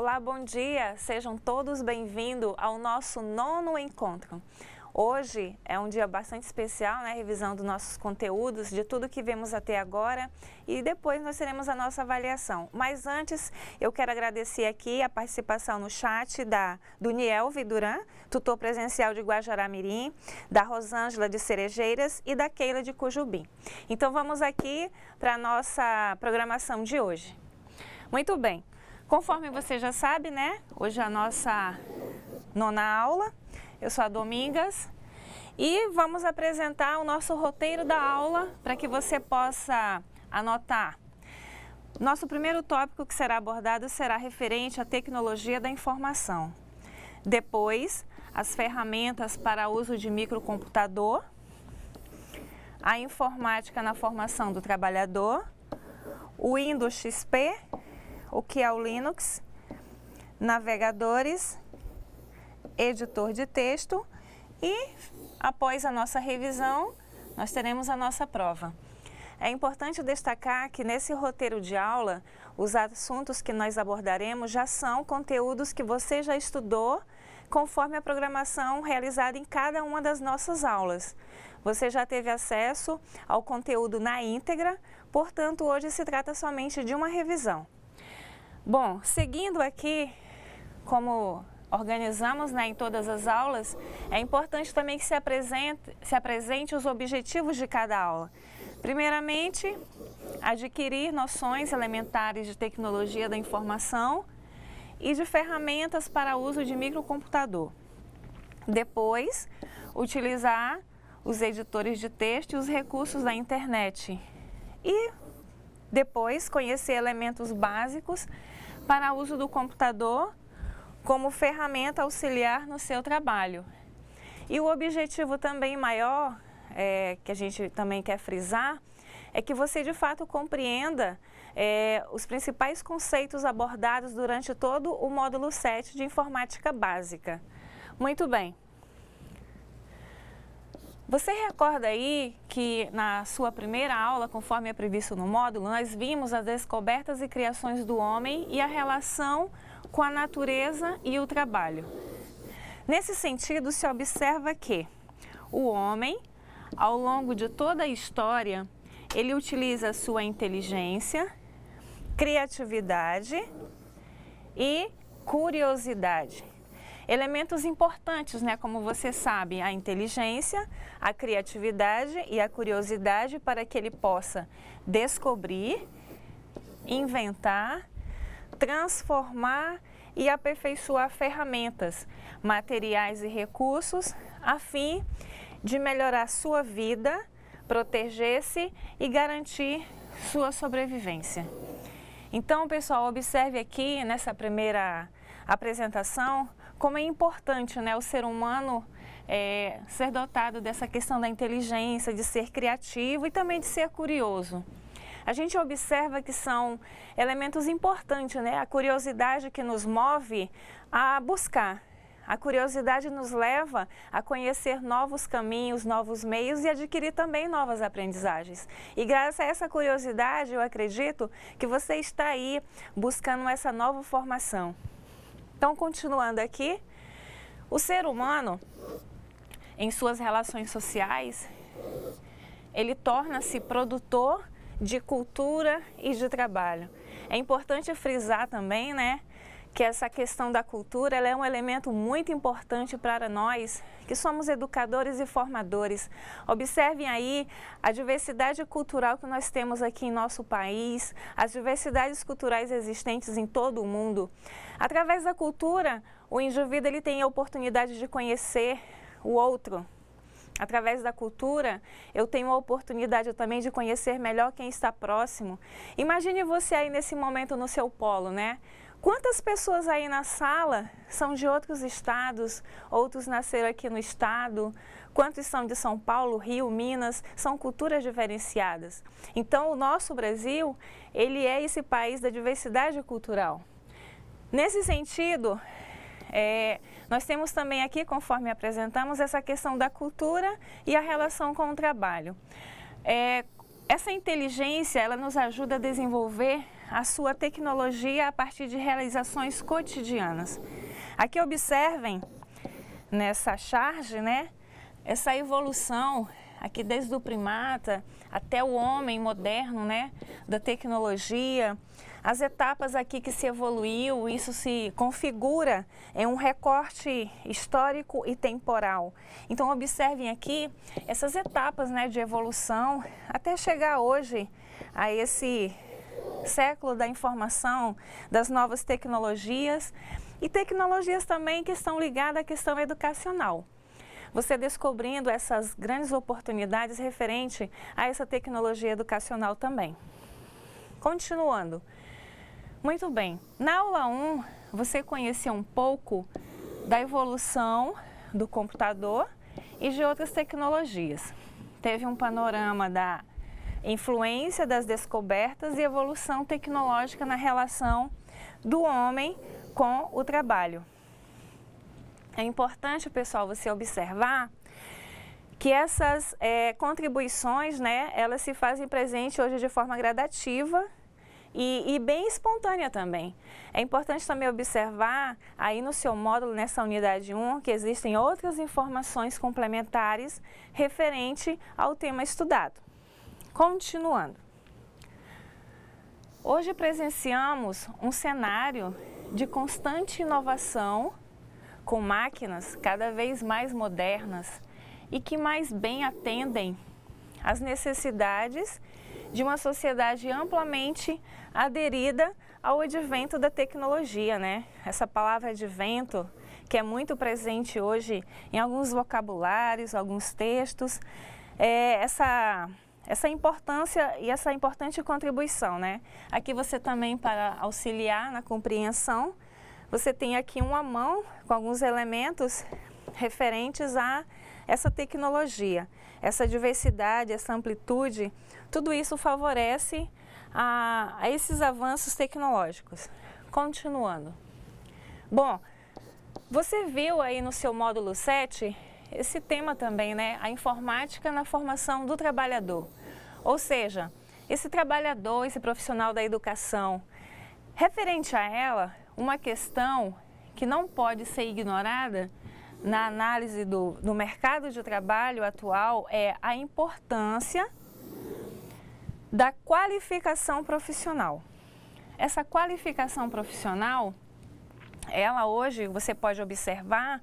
Olá, bom dia! Sejam todos bem-vindos ao nosso 9º encontro. Hoje é um dia bastante especial, né? Revisão dos nossos conteúdos, de tudo que vemos até agora, e depois nós teremos a nossa avaliação. Mas antes, eu quero agradecer aqui a participação no chat do Nielve Duran, tutor presencial de Guajará-Mirim, da Rosângela de Cerejeiras e da Keila de Cujubim. Então vamos aqui para a nossa programação de hoje. Muito bem, conforme você já sabe, né? Hoje é a nossa 9ª aula. Eu sou a Domingas e vamos apresentar o nosso roteiro da aula para que você possa anotar. Nosso primeiro tópico que será abordado será referente à tecnologia da informação. Depois, as ferramentas para uso de microcomputador, a informática na formação do trabalhador, o Windows XP, o que é o Linux, navegadores, editor de texto e, após a nossa revisão, nós teremos a nossa prova. É importante destacar que nesse roteiro de aula, os assuntos que nós abordaremos já são conteúdos que você já estudou conforme a programação realizada em cada uma das nossas aulas. Você já teve acesso ao conteúdo na íntegra, portanto, hoje se trata somente de uma revisão. Bom, seguindo aqui, como organizamos, né, em todas as aulas, é importante também que se apresente os objetivos de cada aula. Primeiramente, adquirir noções elementares de tecnologia da informação e de ferramentas para uso de microcomputador. Depois, utilizar os editores de texto e os recursos da internet. E depois, conhecer elementos básicos para uso do computador como ferramenta auxiliar no seu trabalho. E o objetivo também maior, que a gente também quer frisar, é que você de fato compreenda os principais conceitos abordados durante todo o módulo 7 de Informática Básica. Muito bem. Você recorda aí que na sua primeira aula, conforme é previsto no módulo, nós vimos as descobertas e criações do homem e a relação com a natureza e o trabalho. Nesse sentido, se observa que o homem, ao longo de toda a história, ele utiliza sua inteligência, criatividade e curiosidade. Elementos importantes, né? Como você sabe, a inteligência, a criatividade e a curiosidade para que ele possa descobrir, inventar, transformar e aperfeiçoar ferramentas, materiais e recursos a fim de melhorar sua vida, proteger-se e garantir sua sobrevivência. Então, pessoal, observe aqui nessa primeira apresentação como é importante, né, o ser humano ser dotado dessa questão da inteligência, de ser criativo e também de ser curioso. A gente observa que são elementos importantes, né? A curiosidade que nos move a buscar. A curiosidade nos leva a conhecer novos caminhos, novos meios e adquirir também novas aprendizagens. E graças a essa curiosidade, eu acredito que você está aí buscando essa nova formação. Então, continuando aqui, o ser humano, em suas relações sociais, ele torna-se produtor de cultura e de trabalho. É importante frisar também, né, que essa questão da cultura ela é um elemento muito importante para nós, que somos educadores e formadores. Observem aí a diversidade cultural que nós temos aqui em nosso país, as diversidades culturais existentes em todo o mundo. Através da cultura, o indivíduo ele tem a oportunidade de conhecer o outro. Através da cultura, eu tenho a oportunidade também de conhecer melhor quem está próximo. Imagine você aí nesse momento no seu polo, né? Quantas pessoas aí na sala são de outros estados, outros nasceram aqui no estado, quantos são de São Paulo, Rio, Minas, são culturas diferenciadas. Então, o nosso Brasil, ele é esse país da diversidade cultural. Nesse sentido, nós temos também aqui, conforme apresentamos, essa questão da cultura e a relação com o trabalho. Essa inteligência, ela nos ajuda a desenvolver a sua tecnologia a partir de realizações cotidianas. Aqui observem nessa charge, né, essa evolução aqui desde o primata até o homem moderno, né, da tecnologia, as etapas aqui que se evoluiu, isso se configura em um recorte histórico e temporal. Então observem aqui essas etapas, né, de evolução até chegar hoje a esse século da informação, das novas tecnologias e tecnologias também que estão ligadas à questão educacional. Você descobrindo essas grandes oportunidades referente a essa tecnologia educacional também. Continuando. Muito bem, na aula 1 você conheceu um pouco da evolução do computador e de outras tecnologias. Teve um panorama da influência das descobertas e evolução tecnológica na relação do homem com o trabalho. É importante, pessoal, você observar que essas contribuições, né, elas se fazem presente hoje de forma gradativa e bem espontânea também. É importante também observar aí no seu módulo, nessa unidade 1, que existem outras informações complementares referente ao tema estudado. Continuando. Hoje presenciamos um cenário de constante inovação com máquinas cada vez mais modernas e que mais bem atendem às necessidades de uma sociedade amplamente aderida ao advento da tecnologia, né? Essa palavra advento, que é muito presente hoje em alguns vocabulários, alguns textos, essa importância e essa importante contribuição, né? Aqui você também, para auxiliar na compreensão, você tem aqui uma mão com alguns elementos referentes a essa tecnologia, essa diversidade, essa amplitude, tudo isso favorece a esses avanços tecnológicos. Continuando. Bom, você viu aí no seu módulo 7 esse tema também, né? A informática na formação do trabalhador. Ou seja, esse trabalhador, esse profissional da educação, referente a ela, uma questão que não pode ser ignorada na análise do mercado de trabalho atual é a importância da qualificação profissional. Essa qualificação profissional, ela hoje, você pode observar,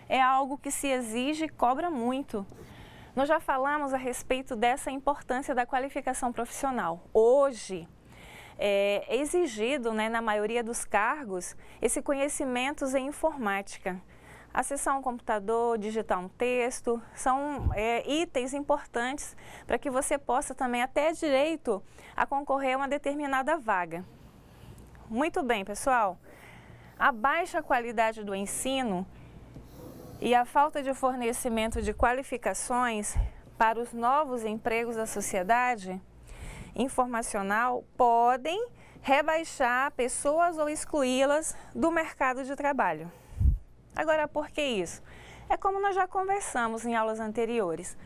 é algo que se exige e cobra muito. Nós já falamos a respeito dessa importância da qualificação profissional. Hoje, é exigido, né, na maioria dos cargos, esse conhecimentos em informática. Acessar um computador, digitar um texto, são itens importantes para que você possa também até direito a concorrer a uma determinada vaga. Muito bem, pessoal. A baixa qualidade do ensino e a falta de fornecimento de qualificações para os novos empregos da sociedade informacional podem rebaixar pessoas ou excluí-las do mercado de trabalho. Agora, por que isso? É como nós já conversamos em aulas anteriores.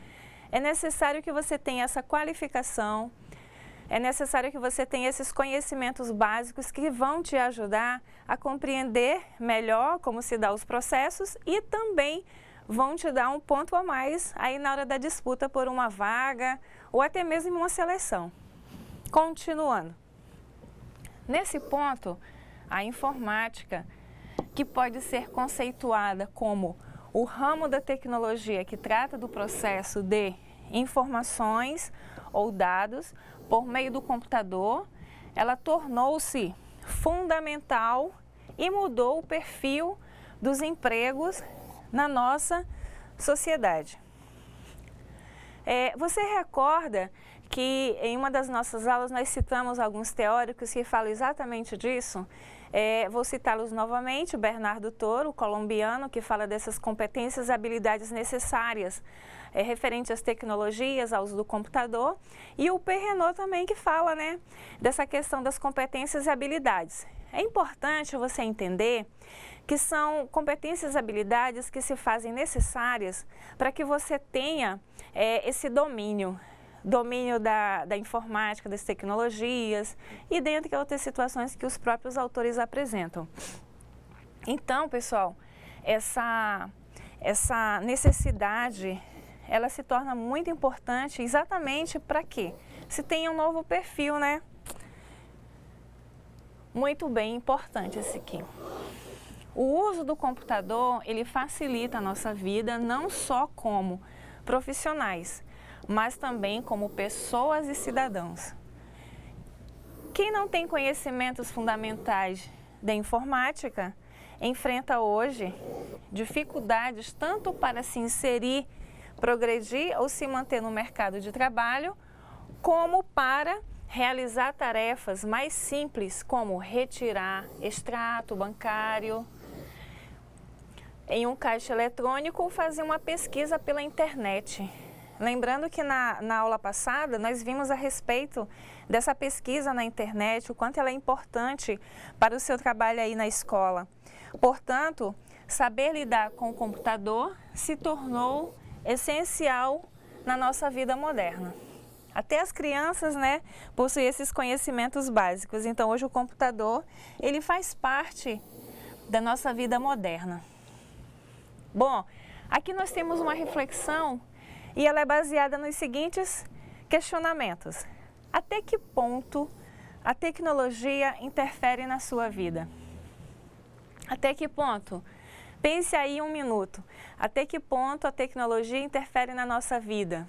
É necessário que você tenha essa qualificação, é necessário que você tenha esses conhecimentos básicos que vão te ajudar a compreender melhor como se dá os processos e também vão te dar um ponto a mais aí na hora da disputa por uma vaga ou até mesmo uma seleção. Continuando. Nesse ponto, a informática, que pode ser conceituada como o ramo da tecnologia que trata do processo de informações ou dados por meio do computador, ela tornou-se fundamental e mudou o perfil dos empregos na nossa sociedade. Você recorda que em uma das nossas aulas nós citamos alguns teóricos que falam exatamente disso? Vou citá-los novamente: Bernardo Toro, colombiano, que fala dessas competências e habilidades necessárias referente às tecnologias, ao uso do computador, e o Perrenot também, que fala, né, dessa questão das competências e habilidades. É importante você entender que são competências e habilidades que se fazem necessárias para que você tenha esse domínio domínio da informática, das tecnologias e dentre outras situações que os próprios autores apresentam. Então, pessoal, essa necessidade, ela se torna muito importante exatamente para quê? Se tem um novo perfil, né? Muito bem, importante esse aqui. O uso do computador, ele facilita a nossa vida não só como profissionais, mas também como pessoas e cidadãos. Quem não tem conhecimentos fundamentais da informática, enfrenta hoje dificuldades tanto para se inserir, progredir ou se manter no mercado de trabalho, como para realizar tarefas mais simples, como retirar extrato bancário em um caixa eletrônico ou fazer uma pesquisa pela internet. Lembrando que na aula passada nós vimos a respeito dessa pesquisa na internet, o quanto ela é importante para o seu trabalho aí na escola. Portanto, saber lidar com o computador se tornou essencial na nossa vida moderna. Até as crianças, né, possuem esses conhecimentos básicos. Então, hoje o computador, ele faz parte da nossa vida moderna. Bom, aqui nós temos uma reflexão e ela é baseada nos seguintes questionamentos. Até que ponto a tecnologia interfere na sua vida? Até que ponto? Pense aí um minuto. Até que ponto a tecnologia interfere na nossa vida?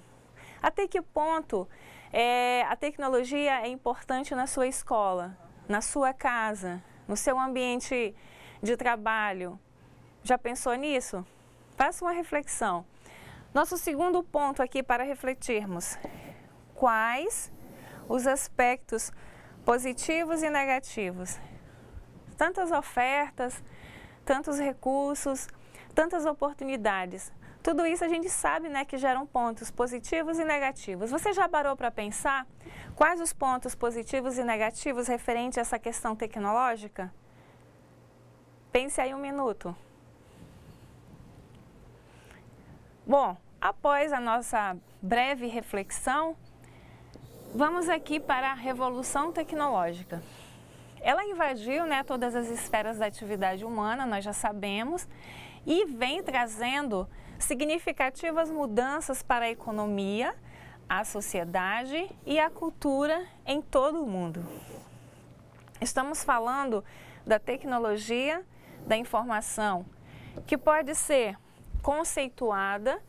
Até que ponto a tecnologia é importante na sua escola, na sua casa, no seu ambiente de trabalho? Já pensou nisso? Faça uma reflexão. Nosso segundo ponto aqui para refletirmos. Quais os aspectos positivos e negativos? Tantas ofertas, tantos recursos, tantas oportunidades. Tudo isso a gente sabe, né, que geram pontos positivos e negativos. Você já parou para pensar quais os pontos positivos e negativos referentes a essa questão tecnológica? Pense aí um minuto. Bom, após a nossa breve reflexão, vamos aqui para a revolução tecnológica. Ela invadiu, né, todas as esferas da atividade humana, nós já sabemos, e vem trazendo significativas mudanças para a economia, a sociedade e a cultura em todo o mundo. Estamos falando da tecnologia da informação, que pode ser conceituada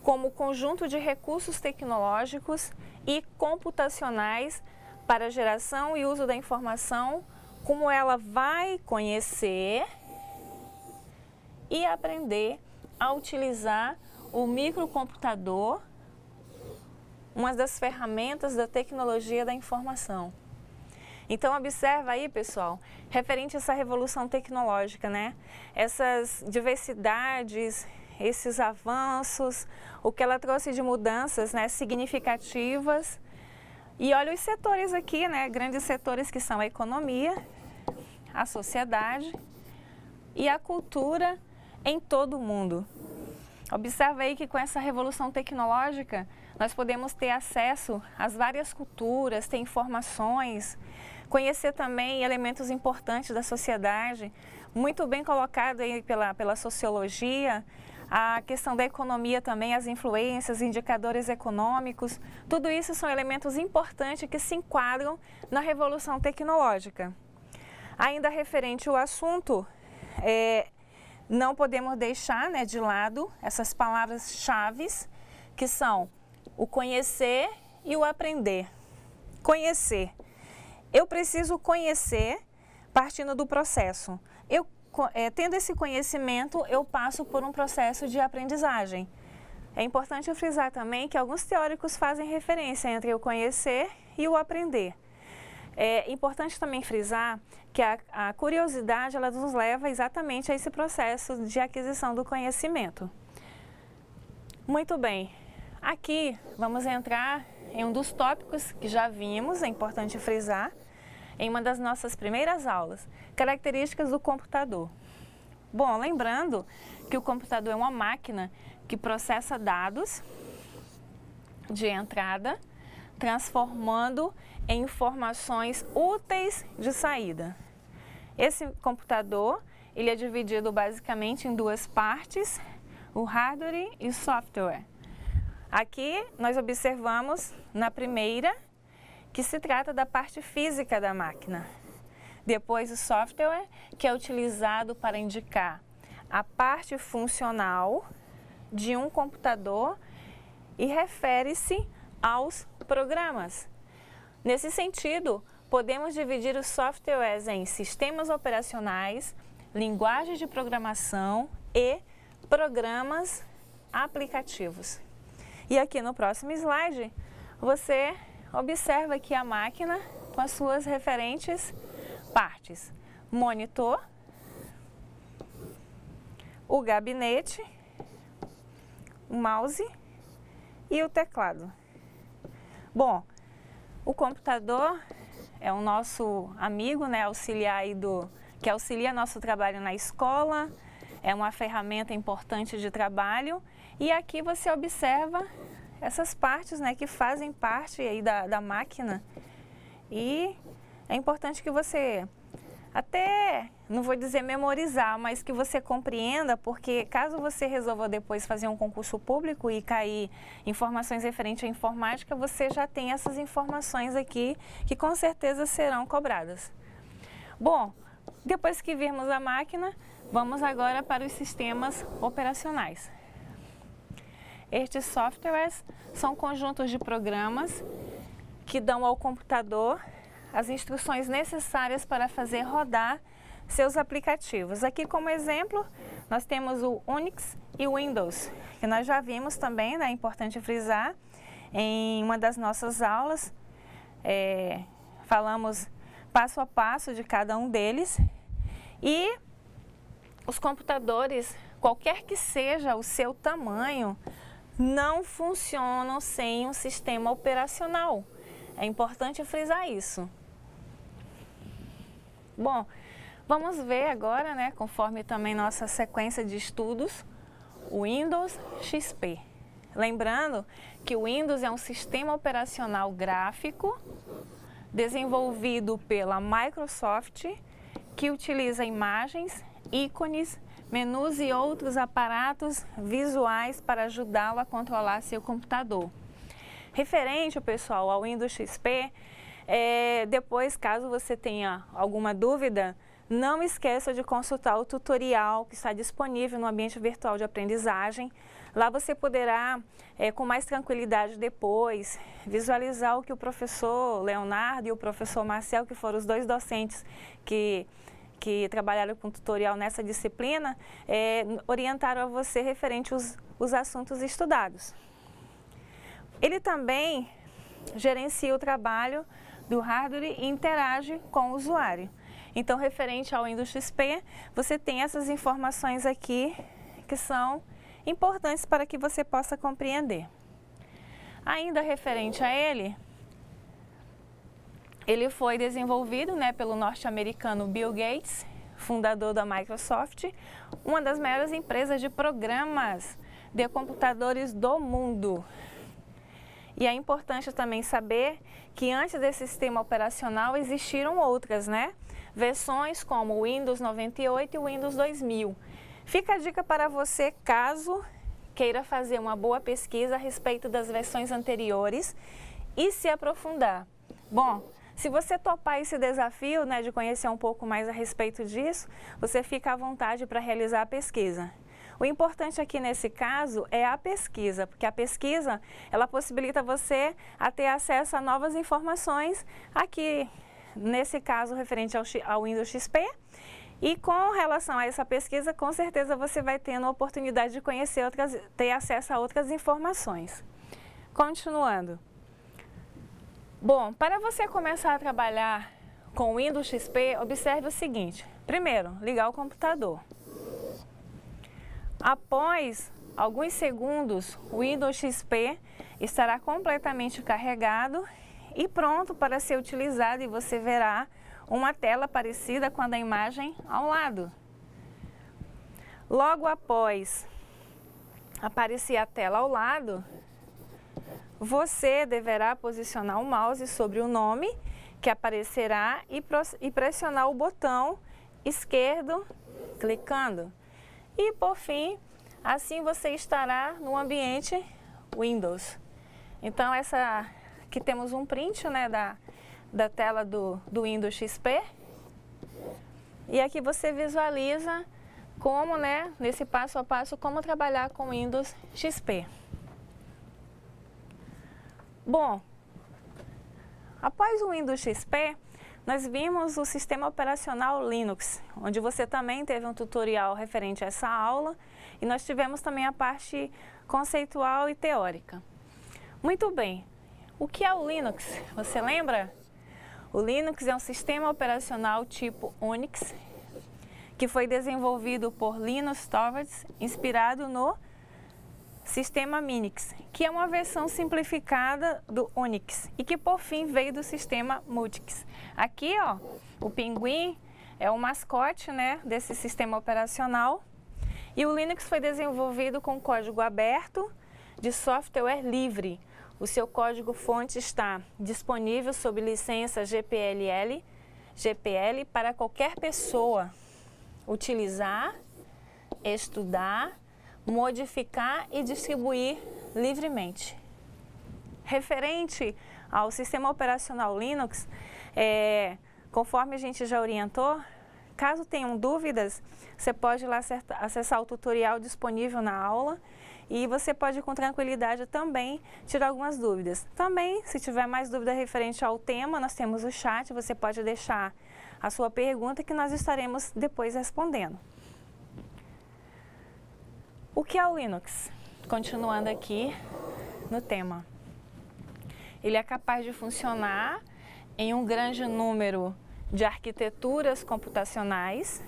como conjunto de recursos tecnológicos e computacionais para a geração e uso da informação, como ela vai conhecer e aprender a utilizar o microcomputador, uma das ferramentas da tecnologia da informação. Então, observa aí, pessoal, referente a essa revolução tecnológica, né? Essas diversidades, esses avanços, o que ela trouxe de mudanças, né, significativas. E olha os setores aqui, né, grandes setores que são a economia, a sociedade e a cultura em todo o mundo. Observa aí que com essa revolução tecnológica, nós podemos ter acesso às várias culturas, ter informações, conhecer também elementos importantes da sociedade, muito bem colocado aí pela sociologia, a questão da economia também, as influências, indicadores econômicos, tudo isso são elementos importantes que se enquadram na revolução tecnológica. Ainda referente ao assunto, não podemos deixar, né, de lado essas palavras-chave que são o conhecer e o aprender. Conhecer. Eu preciso conhecer partindo do processo. Tendo esse conhecimento, eu passo por um processo de aprendizagem. É importante frisar também que alguns teóricos fazem referência entre o conhecer e o aprender. É importante também frisar que a curiosidade ela nos leva exatamente a esse processo de aquisição do conhecimento. Muito bem, aqui vamos entrar em um dos tópicos que já vimos, é importante frisar, em uma das nossas primeiras aulas, características do computador. Bom, lembrando que o computador é uma máquina que processa dados de entrada transformando em informações úteis de saída. Esse computador, ele é dividido basicamente em duas partes, o hardware e o software. Aqui nós observamos na primeira que se trata da parte física da máquina. Depois o software, que é utilizado para indicar a parte funcional de um computador e refere-se aos programas. Nesse sentido, podemos dividir os softwares em sistemas operacionais, linguagens de programação e programas aplicativos. E aqui no próximo slide, você observa aqui a máquina com as suas referentes partes: monitor, o gabinete, o mouse e o teclado. Bom, o computador é o nosso amigo, né, auxiliar aí que auxilia nosso trabalho na escola, é uma ferramenta importante de trabalho. E aqui você observa essas partes, né, que fazem parte aí da máquina. E é importante que você, até, não vou dizer memorizar, mas que você compreenda, porque caso você resolva depois fazer um concurso público e cair informações referentes à informática, você já tem essas informações aqui que com certeza serão cobradas. Bom, depois que virmos a máquina, vamos agora para os sistemas operacionais. Estes softwares são conjuntos de programas que dão ao computador as instruções necessárias para fazer rodar seus aplicativos. Aqui como exemplo, nós temos o Unix e o Windows, que nós já vimos também, né, é importante frisar, em uma das nossas aulas, falamos passo a passo de cada um deles. E os computadores, qualquer que seja o seu tamanho, não funcionam sem um sistema operacional. É importante frisar isso. Bom, vamos ver agora, né, conforme também nossa sequência de estudos, o Windows XP. Lembrando que o Windows é um sistema operacional gráfico desenvolvido pela Microsoft, que utiliza imagens, ícones, menus e outros aparatos visuais para ajudá-lo a controlar seu computador. Referente, pessoal, ao Windows XP, depois, caso você tenha alguma dúvida, não esqueça de consultar o tutorial que está disponível no ambiente virtual de aprendizagem. Lá você poderá, com mais tranquilidade depois, visualizar o que o professor Leonardo e o professor Marcel, que foram os dois docentes que trabalharam com tutorial nessa disciplina, orientaram a você referente os assuntos estudados. Ele também gerencia o trabalho do hardware e interage com o usuário. Então, referente ao Windows XP, você tem essas informações aqui que são importantes para que você possa compreender. Ainda referente a ele foi desenvolvido, né, pelo norte-americano Bill Gates, fundador da Microsoft, uma das maiores empresas de programas de computadores do mundo. E é importante também saber que antes desse sistema operacional existiram outras, né? Versões como o Windows 98 e o Windows 2000. Fica a dica para você, caso queira fazer uma boa pesquisa a respeito das versões anteriores e se aprofundar. Bom, se você topar esse desafio, né, de conhecer um pouco mais a respeito disso, você fica à vontade para realizar a pesquisa. O importante aqui nesse caso é a pesquisa, porque a pesquisa, ela possibilita você a ter acesso a novas informações, aqui nesse caso referente ao Windows XP, e com relação a essa pesquisa, com certeza você vai tendo a oportunidade de conhecer ter acesso a outras informações. Continuando. Bom, para você começar a trabalhar com o Windows XP, observe o seguinte. Primeiro, ligar o computador. Após alguns segundos, o Windows XP estará completamente carregado e pronto para ser utilizado, e você verá uma tela parecida com a da imagem ao lado. Logo após aparecer a tela ao lado, você deverá posicionar o mouse sobre o nome que aparecerá e pressionar o botão esquerdo, clicando. E por fim, assim você estará no ambiente Windows. Então aqui temos um print, né, da tela do Windows XP. E aqui você visualiza como, né, nesse passo a passo, como trabalhar com Windows XP. Bom, após o Windows XP, nós vimos o sistema operacional Linux, onde você também teve um tutorial referente a essa aula, e nós tivemos também a parte conceitual e teórica. Muito bem, o que é o Linux? Você lembra? O Linux é um sistema operacional tipo Unix, que foi desenvolvido por Linus Torvalds, inspirado no sistema Minix, que é uma versão simplificada do Unix e que por fim veio do sistema Multics. Aqui, ó, o pinguim é o mascote, né, desse sistema operacional, e o Linux foi desenvolvido com código aberto de software livre. O seu código-fonte está disponível sob licença GPL para qualquer pessoa utilizar, estudar, modificar e distribuir livremente. Referente ao sistema operacional Linux, conforme a gente já orientou, caso tenham dúvidas, você pode ir lá acessar o tutorial disponível na aula e você pode com tranquilidade também tirar algumas dúvidas. Também, se tiver mais dúvida referente ao tema, nós temos o chat, você pode deixar a sua pergunta que nós estaremos depois respondendo. O que é o Linux? Continuando aqui no tema. Ele é capaz de funcionar em um grande número de arquiteturas computacionais.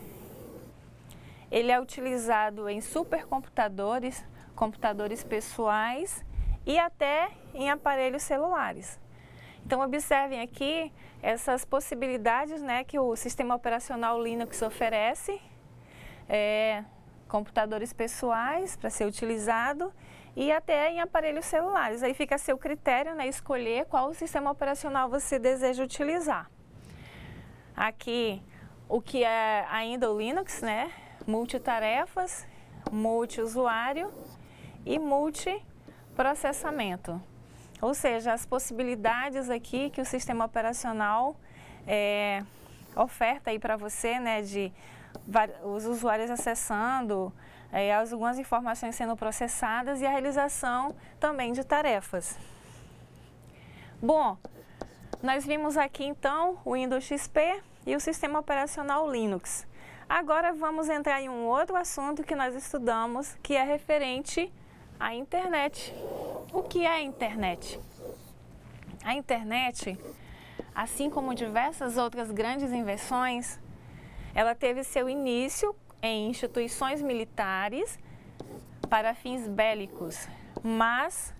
Ele é utilizado em supercomputadores, computadores pessoais e até em aparelhos celulares. Então, observem aqui essas possibilidades, né, que o sistema operacional Linux oferece. Computadores pessoais para ser utilizado e até em aparelhos celulares. Aí fica a seu critério, né, escolher qual sistema operacional você deseja utilizar. Aqui, o que é ainda o Linux, né, multitarefas, multiusuário e multiprocessamento. Ou seja, as possibilidades aqui que o sistema operacional oferta aí para você, né, de os usuários acessando, algumas informações sendo processadas e a realização também de tarefas. Bom, nós vimos aqui então o Windows XP e o sistema operacional Linux. Agora vamos entrar em um outro assunto que nós estudamos, que é referente à internet. O que é a internet? A internet, assim como diversas outras grandes invenções, ela teve seu início em instituições militares para fins bélicos, mas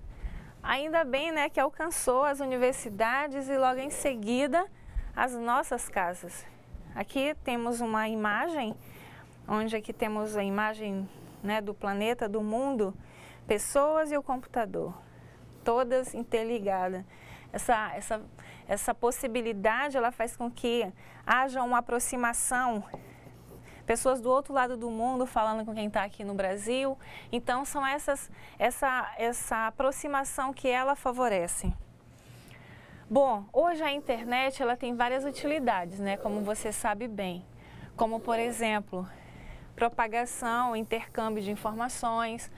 ainda bem, né, que alcançou as universidades e logo em seguida as nossas casas. Aqui temos uma imagem, onde aqui temos a imagem, né, do planeta, do mundo, pessoas e o computador, todas interligadas. Essa possibilidade, ela faz com que haja uma aproximação, pessoas do outro lado do mundo falando com quem está aqui no Brasil. Então, são essa aproximação que ela favorece. Bom, hoje a internet ela tem várias utilidades, né, como você sabe bem. Como, por exemplo, propagação, intercâmbio de informações,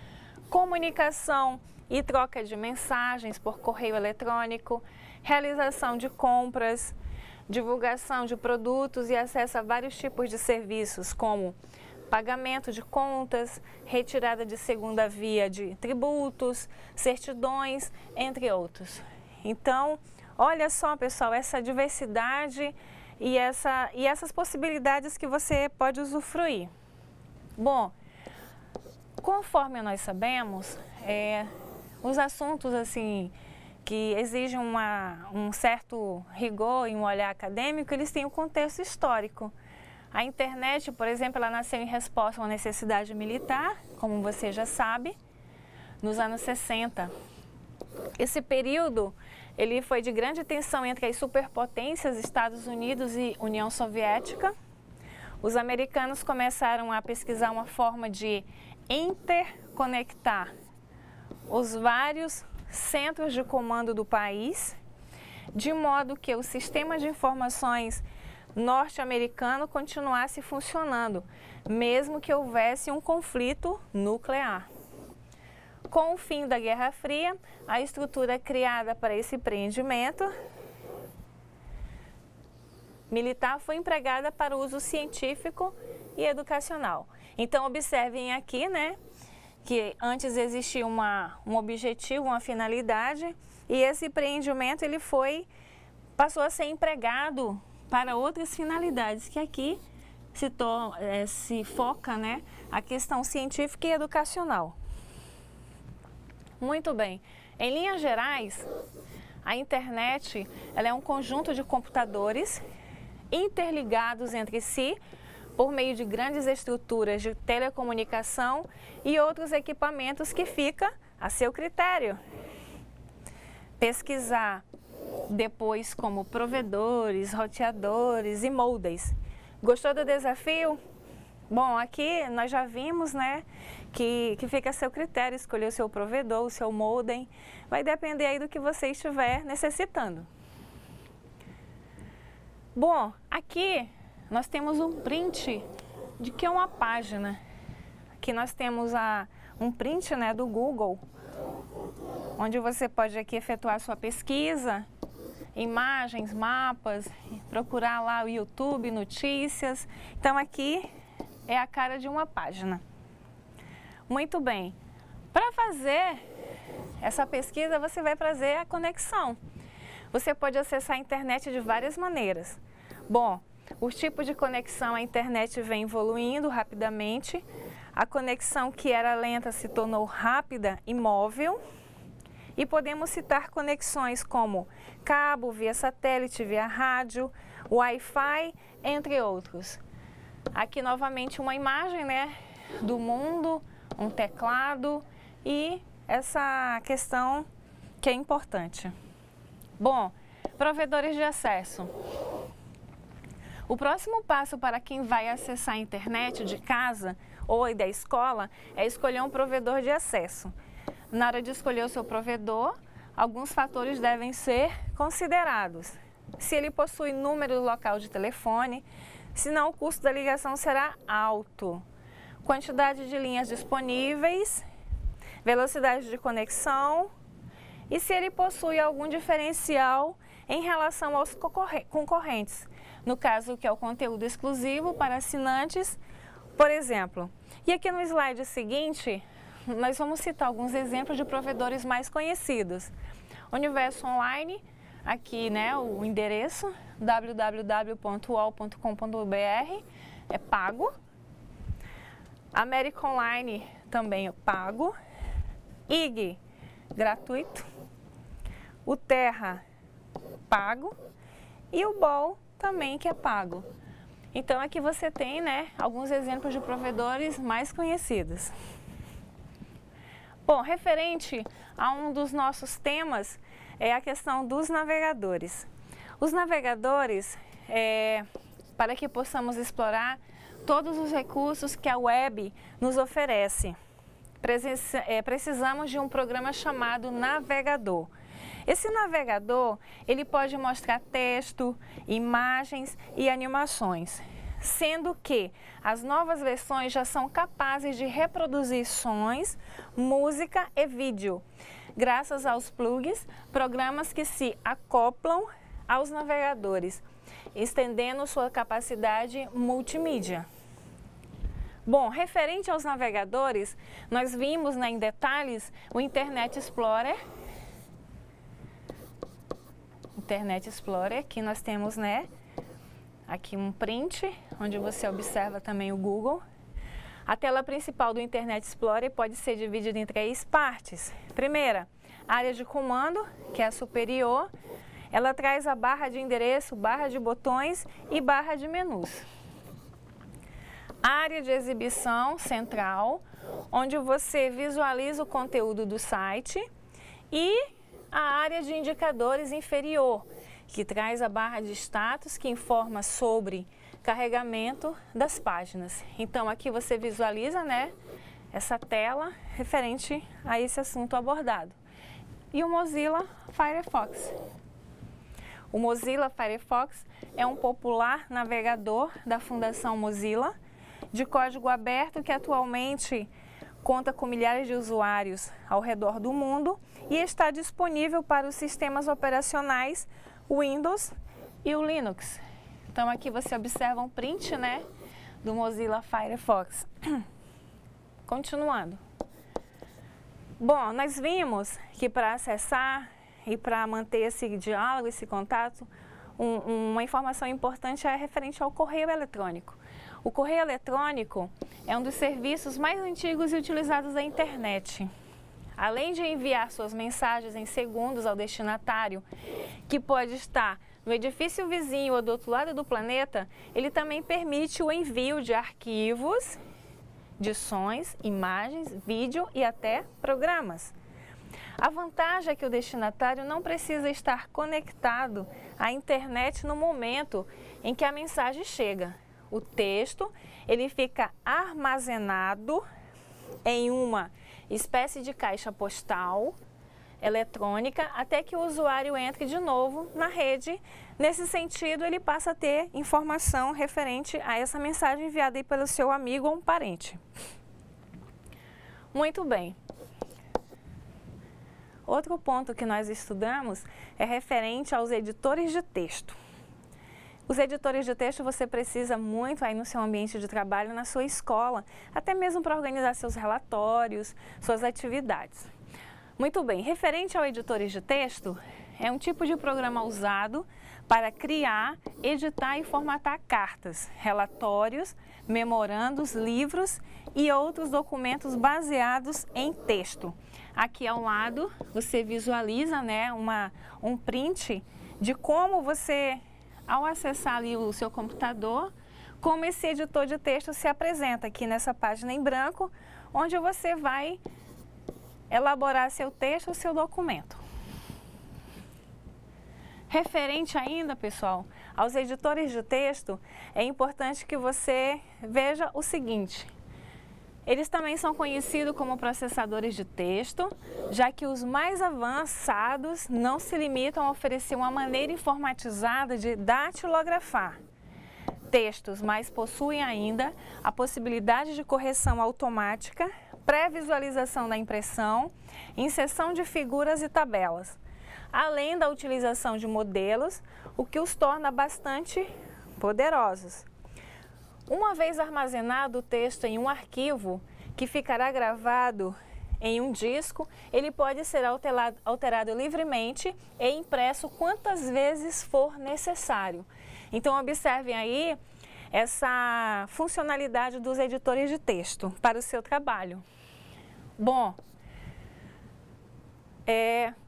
comunicação e troca de mensagens por correio eletrônico, realização de compras, divulgação de produtos e acesso a vários tipos de serviços, como pagamento de contas, retirada de segunda via de tributos, certidões, entre outros. Então, olha só, pessoal, essa diversidade e essas possibilidades que você pode usufruir. Bom, conforme nós sabemos, os assuntos assim que exigem um certo rigor e um olhar acadêmico, eles têm um contexto histórico. A internet, por exemplo, ela nasceu em resposta a uma necessidade militar, como você já sabe, nos anos 60. Esse período ele foi de grande tensão entre as superpotências Estados Unidos e União Soviética. Os americanos começaram a pesquisar uma forma de interconectar os vários centros de comando do país, de modo que o sistema de informações norte-americano continuasse funcionando, mesmo que houvesse um conflito nuclear. Com o fim da Guerra Fria, a estrutura criada para esse empreendimento militar foi empregada para uso científico e educacional. Então, observem aqui, né, que antes existia um objetivo, uma finalidade, e esse empreendimento ele passou a ser empregado para outras finalidades, que aqui se foca, né, a questão científica e educacional. Muito bem. Em linhas gerais, a internet ela é um conjunto de computadores interligados entre si por meio de grandes estruturas de telecomunicação e outros equipamentos que fica a seu critério. Pesquisar depois como provedores, roteadores e modems. Gostou do desafio? Bom, aqui nós já vimos, né, que fica a seu critério escolher o seu provedor, o seu modem. Vai depender aí do que você estiver necessitando. Bom, aqui nós temos um print de que é uma página. Aqui nós temos um print, né, do Google, onde você pode aqui efetuar sua pesquisa, imagens, mapas, procurar lá o YouTube, notícias. Então aqui é a cara de uma página. Muito bem. Para fazer essa pesquisa, você vai fazer a conexão. Você pode acessar a internet de várias maneiras. Bom, o tipo de conexão à internet vem evoluindo rapidamente. A conexão que era lenta se tornou rápida e móvel. E podemos citar conexões como cabo, via satélite, via rádio, Wi-Fi, entre outros. Aqui novamente uma imagem, né, do mundo, um teclado e essa questão que é importante. Bom, provedores de acesso. O próximo passo para quem vai acessar a internet de casa ou da escola é escolher um provedor de acesso. Na hora de escolher o seu provedor, alguns fatores devem ser considerados. Se ele possui número local de telefone, senão o custo da ligação será alto. Quantidade de linhas disponíveis, velocidade de conexão e se ele possui algum diferencial em relação aos concorrentes. No caso, que é o conteúdo exclusivo para assinantes, por exemplo. E aqui no slide seguinte, nós vamos citar alguns exemplos de provedores mais conhecidos. Universo Online, aqui, né, o endereço www.uol.com.br é pago. América Online também é pago. IG, gratuito. O Terra, pago. E o BOL também, que é pago. Então aqui você tem, né, alguns exemplos de provedores mais conhecidos. Bom, referente a um dos nossos temas é a questão dos navegadores. Os navegadores, para que possamos explorar todos os recursos que a web nos oferece, precisamos de um programa chamado navegador. Esse navegador, ele pode mostrar texto, imagens e animações, sendo que as novas versões já são capazes de reproduzir sons, música e vídeo, graças aos plugins, programas que se acoplam aos navegadores, estendendo sua capacidade multimídia. Bom, referente aos navegadores, nós vimos, né, em detalhes o Internet Explorer. Internet Explorer, aqui nós temos, né, aqui um print, onde você observa também o Google. A tela principal do Internet Explorer pode ser dividida em 3 partes. Primeira, área de comando, que é a superior. Ela traz a barra de endereço, barra de botões e barra de menus. Área de exibição central, onde você visualiza o conteúdo do site. E a área de indicadores inferior, que traz a barra de status que informa sobre carregamento das páginas. Então aqui você visualiza, né, essa tela referente a esse assunto abordado. E o Mozilla Firefox. O Mozilla Firefox é um popular navegador da Fundação Mozilla, de código aberto que atualmente conta com milhares de usuários ao redor do mundo e está disponível para os sistemas operacionais Windows e o Linux. Então aqui você observa um print, né, do Mozilla Firefox. Continuando. Bom, nós vimos que para acessar e para manter esse diálogo, esse contato, uma informação importante é referente ao correio eletrônico. O correio eletrônico é um dos serviços mais antigos e utilizados da internet. Além de enviar suas mensagens em segundos ao destinatário, que pode estar no edifício vizinho ou do outro lado do planeta, ele também permite o envio de arquivos, de sons, imagens, vídeo e até programas. A vantagem é que o destinatário não precisa estar conectado à internet no momento em que a mensagem chega. O texto, ele fica armazenado em uma espécie de caixa postal eletrônica até que o usuário entre de novo na rede. Nesse sentido, ele passa a ter informação referente a essa mensagem enviada aí pelo seu amigo ou um parente. Muito bem. Outro ponto que nós estudamos é referente aos editores de texto. Os editores de texto você precisa muito aí no seu ambiente de trabalho, na sua escola, até mesmo para organizar seus relatórios, suas atividades. Muito bem, referente ao editores de texto, é um tipo de programa usado para criar, editar e formatar cartas, relatórios, memorandos, livros e outros documentos baseados em texto. Aqui ao lado você visualiza, né, um print de como você, ao acessar ali o seu computador, como esse editor de texto se apresenta aqui nessa página em branco, onde você vai elaborar seu texto ou seu documento. Referente ainda, pessoal, aos editores de texto, é importante que você veja o seguinte. Eles também são conhecidos como processadores de texto, já que os mais avançados não se limitam a oferecer uma maneira informatizada de datilografar textos, mas possuem ainda a possibilidade de correção automática, pré-visualização da impressão, inserção de figuras e tabelas, além da utilização de modelos, o que os torna bastante poderosos. Uma vez armazenado o texto em um arquivo, que ficará gravado em um disco, ele pode ser alterado livremente e impresso quantas vezes for necessário. Então, observem aí essa funcionalidade dos editores de texto para o seu trabalho. Bom,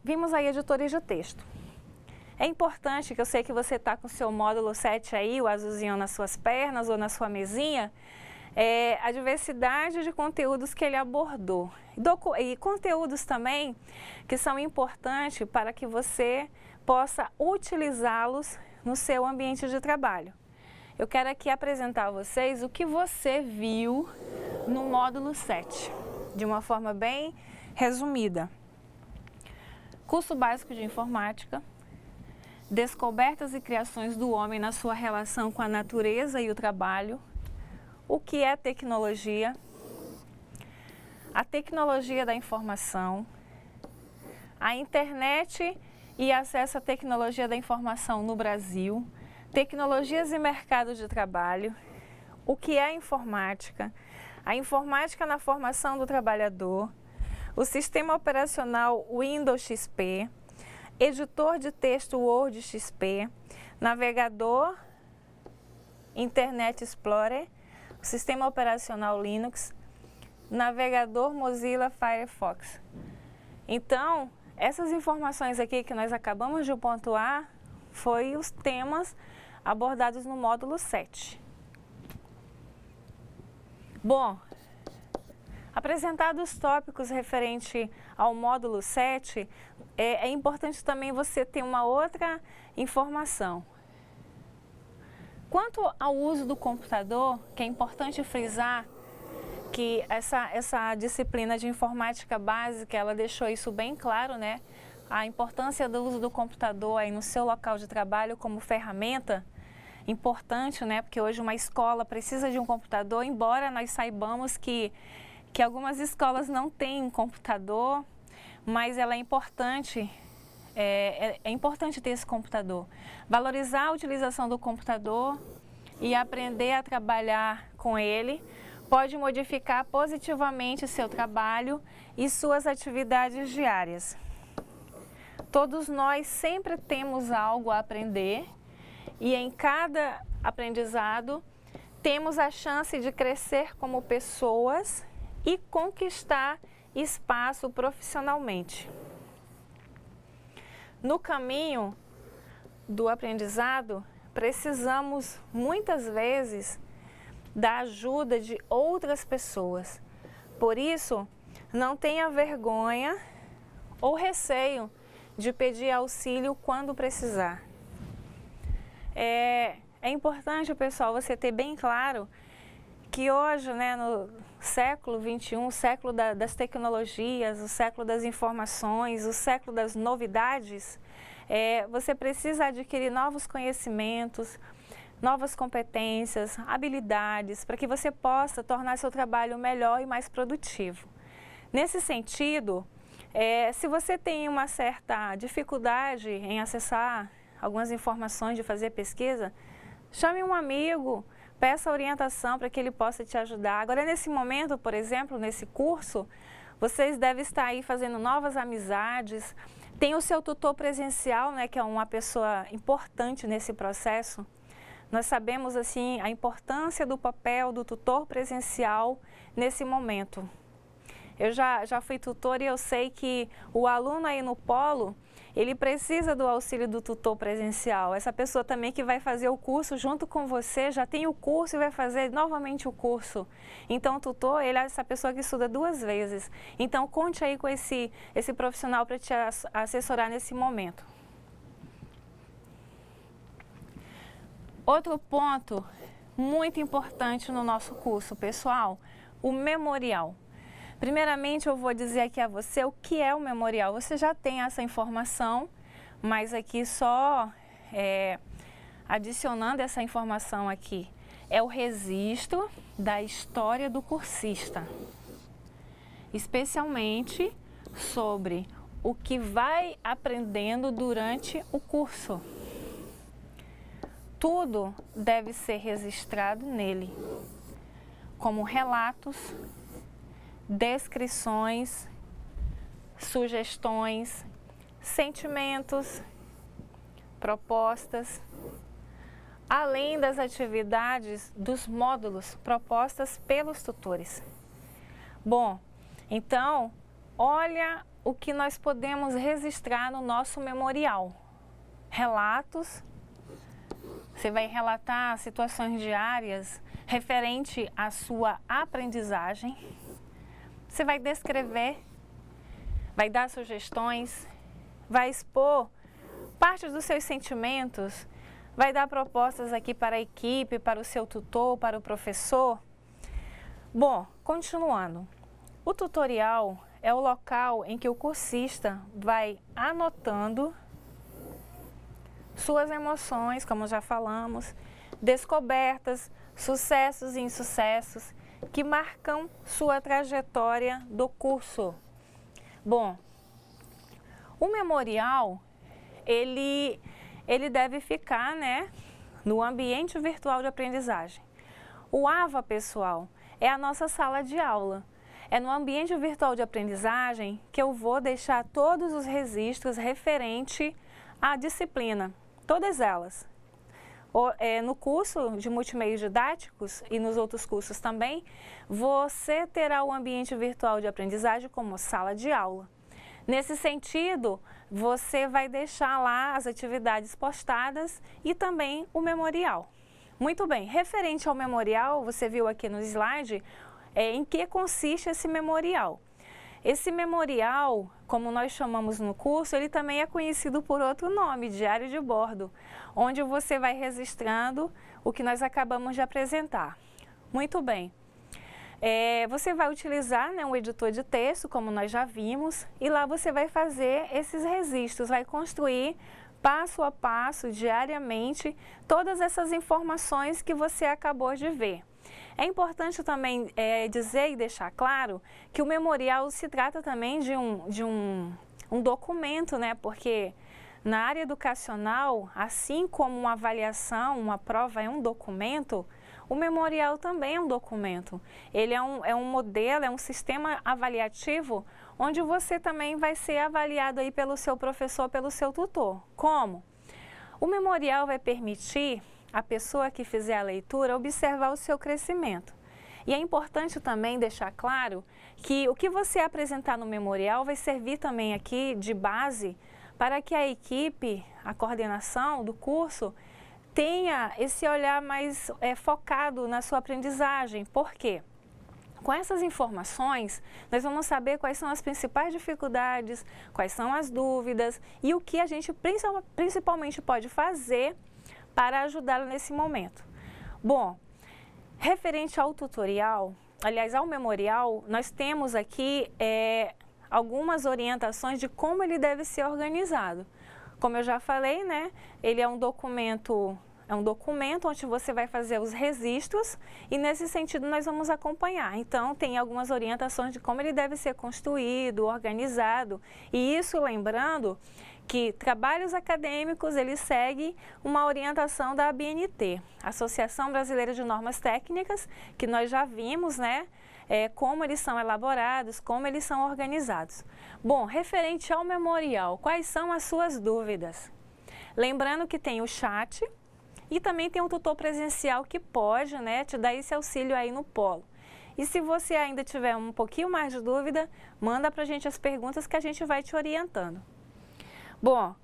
vimos aí editores de texto. É importante, que eu sei que você está com o seu módulo 7 aí, o azulzinho nas suas pernas ou na sua mesinha, a diversidade de conteúdos que ele abordou. E conteúdos também que são importantes para que você possa utilizá-los no seu ambiente de trabalho. Eu quero aqui apresentar a vocês o que você viu no módulo 7, de uma forma bem resumida. Curso básico de informática, descobertas e criações do homem na sua relação com a natureza e o trabalho, o que é tecnologia, a tecnologia da informação, a internet e acesso à tecnologia da informação no Brasil, tecnologias e mercado de trabalho, o que é a informática na formação do trabalhador, o sistema operacional Windows XP, editor de texto Word XP, navegador Internet Explorer, sistema operacional Linux, navegador Mozilla Firefox. Então, essas informações aqui que nós acabamos de pontuar foi os temas abordados no módulo 7. Bom, a Apresentados os tópicos referente ao módulo 7, é importante também você ter uma outra informação. Quanto ao uso do computador, que é importante frisar que essa disciplina de informática básica, ela deixou isso bem claro, né? A importância do uso do computador aí no seu local de trabalho como ferramenta, importante, né? Porque hoje uma escola precisa de um computador, embora nós saibamos que algumas escolas não têm um computador, mas ela é importante, é importante ter esse computador. Valorizar a utilização do computador e aprender a trabalhar com ele pode modificar positivamente seu trabalho e suas atividades diárias. Todos nós sempre temos algo a aprender e em cada aprendizado temos a chance de crescer como pessoas e conquistar espaço profissionalmente. No caminho do aprendizado, precisamos muitas vezes da ajuda de outras pessoas. Por isso, não tenha vergonha ou receio de pedir auxílio quando precisar. É importante, pessoal, você ter bem claro que hoje, né, no século XXI, o século das tecnologias, o século das informações, o século das novidades, você precisa adquirir novos conhecimentos, novas competências, habilidades, para que você possa tornar seu trabalho melhor e mais produtivo. Nesse sentido, se você tem uma certa dificuldade em acessar algumas informações, de fazer pesquisa, chame um amigo, peça orientação para que ele possa te ajudar. Agora, nesse momento, por exemplo, nesse curso, vocês devem estar aí fazendo novas amizades. Tem o seu tutor presencial, né, que é uma pessoa importante nesse processo. Nós sabemos, assim, a importância do papel do tutor presencial nesse momento. Eu já fui tutor e eu sei que o aluno aí no polo, ele precisa do auxílio do tutor presencial. Essa pessoa também que vai fazer o curso junto com você, já tem o curso e vai fazer novamente o curso. Então, o tutor, ele é essa pessoa que estuda 2 vezes. Então, conte aí com esse profissional para te assessorar nesse momento. Outro ponto muito importante no nosso curso, pessoal, o memorial. Primeiramente, eu vou dizer aqui a você o que é o memorial. Você já tem essa informação, mas aqui só adicionando essa informação aqui. É o registro da história do cursista, especialmente sobre o que vai aprendendo durante o curso. Tudo deve ser registrado nele, como relatos, descrições, sugestões, sentimentos, propostas, além das atividades dos módulos propostas pelos tutores. Bom, então, olha o que nós podemos registrar no nosso memorial. Relatos, você vai relatar situações diárias referente à sua aprendizagem. Você vai descrever, vai dar sugestões, vai expor parte dos seus sentimentos, vai dar propostas aqui para a equipe, para o seu tutor, para o professor. Bom, continuando. O tutorial é o local em que o cursista vai anotando suas emoções, como já falamos, descobertas, sucessos e insucessos, que marcam sua trajetória do curso. Bom, o memorial, ele deve ficar, né, no ambiente virtual de aprendizagem. O AVA, pessoal, é a nossa sala de aula. É no ambiente virtual de aprendizagem que eu vou deixar todos os registros referente à disciplina, todas elas. No curso de multimeios didáticos e nos outros cursos também, você terá o ambiente virtual de aprendizagem como sala de aula. Nesse sentido, você vai deixar lá as atividades postadas e também o memorial. Muito bem, referente ao memorial, você viu aqui no slide, em que consiste esse memorial. Esse memorial, como nós chamamos no curso, ele também é conhecido por outro nome, diário de bordo, onde você vai registrando o que nós acabamos de apresentar. Muito bem. Você vai utilizar, né, um editor de texto, como nós já vimos, e lá você vai fazer esses registros, vai construir passo a passo, diariamente, todas essas informações que você acabou de ver. É importante também dizer e deixar claro que o memorial se trata também de um documento, né? Porque na área educacional, assim como uma avaliação, uma prova é um documento, o memorial também é um documento. Ele é um modelo, é um sistema avaliativo onde você também vai ser avaliado aí pelo seu professor, pelo seu tutor. Como? O memorial vai permitir a pessoa que fizer a leitura observar o seu crescimento. E é importante também deixar claro que o que você apresentar no memorial vai servir também aqui de base para que a equipe, a coordenação do curso, tenha esse olhar mais focado na sua aprendizagem. Por quê? Com essas informações, nós vamos saber quais são as principais dificuldades, quais são as dúvidas e o que a gente principalmente pode fazer para ajudá-lo nesse momento. Bom, referente ao tutorial, aliás, ao memorial, nós temos aqui algumas orientações de como ele deve ser organizado. Como eu já falei, né, ele é um documento onde você vai fazer os registros e nesse sentido nós vamos acompanhar. Então, tem algumas orientações de como ele deve ser construído, organizado, e isso lembrando que trabalhos acadêmicos, ele segue uma orientação da ABNT, Associação Brasileira de Normas Técnicas, que nós já vimos, né, como eles são elaborados, como eles são organizados. Bom, referente ao memorial, quais são as suas dúvidas? Lembrando que tem o chat e também tem um tutor presencial que pode, né, te dar esse auxílio aí no polo. E se você ainda tiver um pouquinho mais de dúvida, manda pra gente as perguntas que a gente vai te orientando. Bom,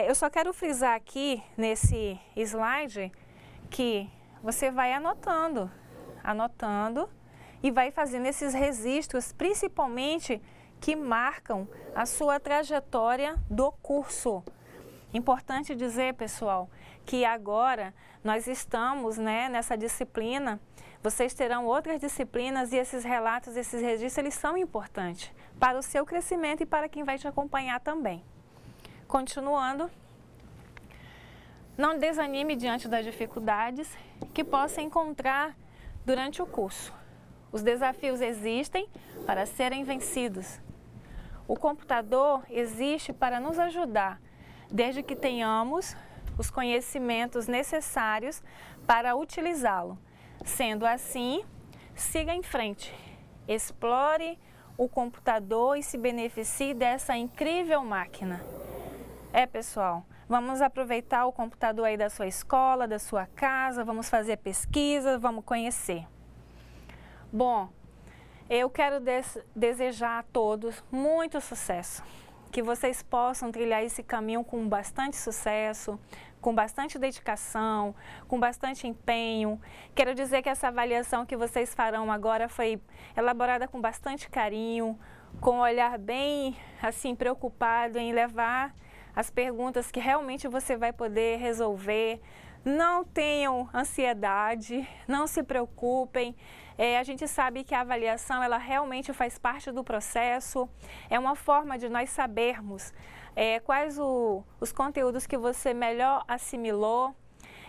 eu só quero frisar aqui nesse slide que você vai anotando e vai fazendo esses registros, principalmente que marcam a sua trajetória do curso. Importante dizer, pessoal, que agora nós estamos, né, nessa disciplina, vocês terão outras disciplinas e esses relatos, esses registros, eles são importantes para o seu crescimento e para quem vai te acompanhar também. Continuando, não desanime diante das dificuldades que possa encontrar durante o curso. Os desafios existem para serem vencidos. O computador existe para nos ajudar, desde que tenhamos os conhecimentos necessários para utilizá-lo. Sendo assim, siga em frente, explore o computador e se beneficie dessa incrível máquina. Pessoal, vamos aproveitar o computador aí da sua escola, da sua casa, vamos fazer pesquisa, vamos conhecer. Bom, eu quero desejar a todos muito sucesso, que vocês possam trilhar esse caminho com bastante sucesso, com bastante dedicação, com bastante empenho. Quero dizer que essa avaliação que vocês farão agora foi elaborada com bastante carinho, com um olhar bem assim preocupado em levar as perguntas que realmente você vai poder resolver. Não tenham ansiedade, não se preocupem. A gente sabe que a avaliação, ela realmente faz parte do processo. É uma forma de nós sabermos quais os conteúdos que você melhor assimilou.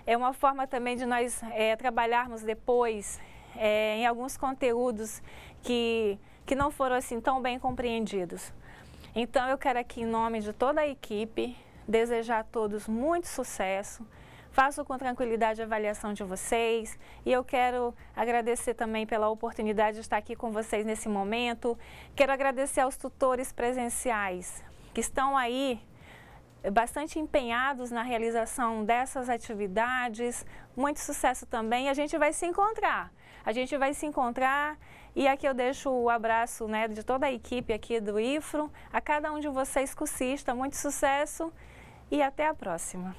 É uma forma também de nós trabalharmos depois em alguns conteúdos que não foram assim tão bem compreendidos. Então, eu quero aqui, em nome de toda a equipe, desejar a todos muito sucesso. Faço com tranquilidade a avaliação de vocês e eu quero agradecer também pela oportunidade de estar aqui com vocês nesse momento. Quero agradecer aos tutores presenciais que estão aí bastante empenhados na realização dessas atividades. Muito sucesso também. A gente vai se encontrar. E aqui eu deixo o abraço, né, de toda a equipe aqui do IFRO, a cada um de vocês cursista. Muito sucesso e até a próxima.